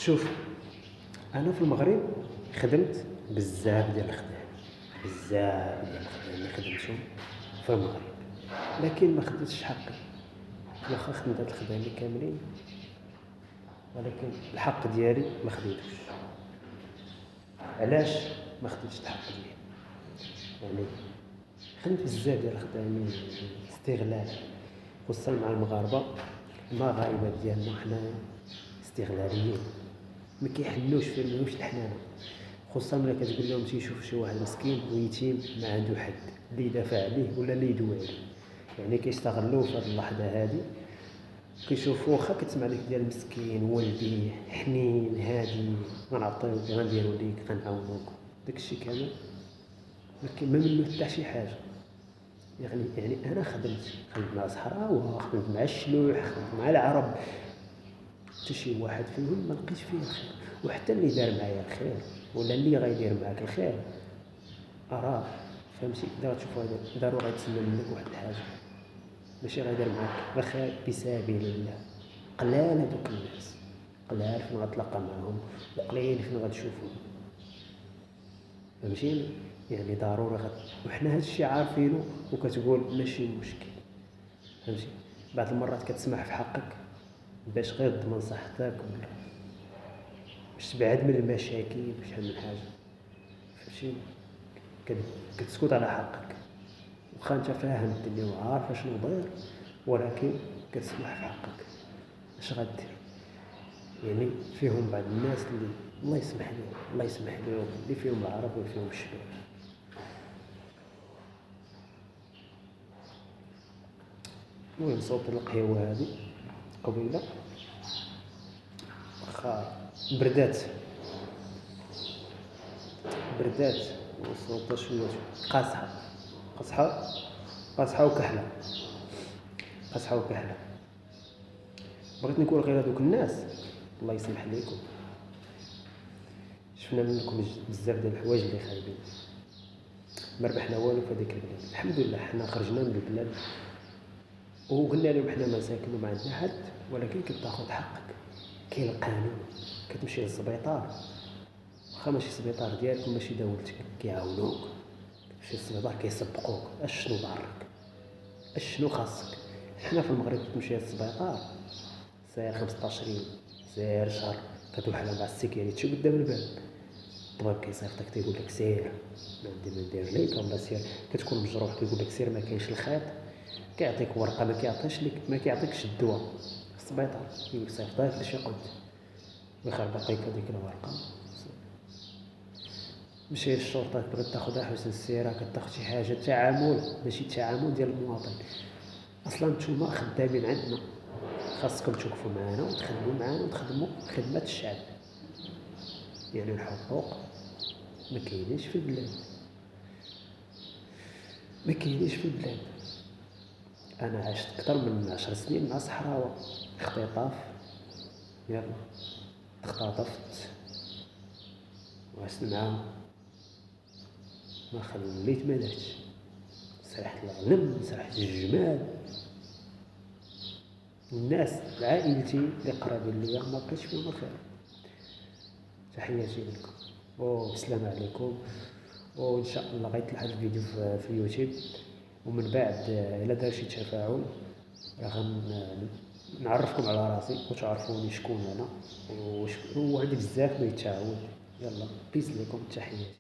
شوف، انا في المغرب خدمت بزاف ديال الخدام، بزاف ديال الخدام اللي خدمتهم في المغرب، لكن ما خديتش حقي. واخا خدمت هاد الخدام كاملين، ولكن الحق ديالي ما خديتوش. علاش ما خديتش الحق ديالي؟ يعني خدمت بزاف ديال الخدامين استغلال، خصوصا مع المغاربه. المغاربه ديالنا حنايا استغلاليين، ما كيحنوش في المنوش الحنانه، خصوصا ملي كتقول لهم تيشوف شي واحد مسكين ويتيم ما عنده حد اللي يدافع عليه ولا اللي يدوي عليه. يعني كيستغلوه في هذه اللحظه هذه، كيشوفوا واخا كتسمع لك ديال مسكين ولدي حنين هادي، غنعطيوك غنديروا ليك غنعاونوك، داكشي كامل ما منه حتى شي حاجه. يعني انا خدمت مع صحراوه، خدمت مع الشلوح، خدمت مع العرب، حتى شي واحد فيهم ما لقيتش فيه الخير. وحتى اللي دار معايا الخير ولا اللي غيدير معاك الخير اراه، فهمتي؟ اذا غتشوف هذا دارو غيتسنى منك واحد الحاجه، ماشي غيدير معاك الخير في سبيل الله. قلال هذوك الناس، قلال فين غتلاقى معاهم وقليل فين غتشوفهم، فهمتيني؟ يعني ضروري وحنا هذا الشيء عارفينه، وكتقول ماشي مشكل، فهمتي؟ بعض المرات كتسمح في حقك باش غير تضمن صحتك، ولا باش تبعد من المشاكل وشحال من حاجه، فهمتي؟ كتسكت على حقك، واخا انت فاهم الدنيا وعارف شنو داير، ولكن كتسمح في حقك. اش غدير؟ يعني فيهم بعض الناس اللي الله يسمح لهم، الله يسمح لهم، اللي فيهم العرب وفيهم الشباب. المهم صوت القهوه هذه قبيله واخا بردات وصوتها شويه قاصحه، قاصحه قاصحه وكحله، قاصحه وكحله. بغيت نقول غير هذوك الناس الله يسمح لكم، شفنا منكم بزاف ديال الحوايج اللي خايبين، ما ربحنا والو في هذيك البلاد. الحمد لله حنا خرجنا من البلاد وقلنا لهم حنا مساكن وما عندنا حد، ولكن كتاخذ حقك. كاين القانون، كتمشي للسبيطار، واخا ماشي السبيطار ديالك وماشي دولتك، كيعاونوك. كتمشي للسبيطار كيسبقوك، اشنو ضرك، اشنو خاصك. حنا في المغرب كتمشي للسبيطار ساير 15 يوم، ساير شهر، كتوحل مع السيكيوريتي قدام الباب، الطبيب كيصيفطك تيقول لك سير ما عندي ما ندير ليك، ولا سير كتكون مجروح تيقول لك سير ما كاينش الخيط، كيعطيك ورقه ما كيعطيش لك، ما كيعطيكش الدواء في السبيطار، كيصيفط لك لشي قد ويخربق لك هذيك الورقه. مشي للشرطه تبغي تاخذ حسن السيره، كتاخذ شي حاجه تعامل، ماشي تعامل ديال المواطن. اصلا نتوما خدامين عندنا، خاصكم توقفوا معنا وتخدموا معنا وتخدموا خدمه الشعب. يعني الحقوق ما كاينينش في البلاد، ما كاينينش في البلاد. انا عشت اكثر من 10 سنين مع صحراوه، اختطاف، يلا اختطفت وعشت معاهم، ما خليت ما درتش، سرحت الغنم، سرحت الجمال. الناس عائلتي اللي قرابين ليا ما بقيتش فيهم الخير. تحياتي لكم وبسلام عليكم، وان شاء الله غيطلع هذا الفيديو في اليوتيوب، ومن بعد الا دار شي تفاعل نعرفكم على راسي وتعرفوني شكون انا، وعندي بزاف ما يتعاود. يلا بيس لكم، تحياتي.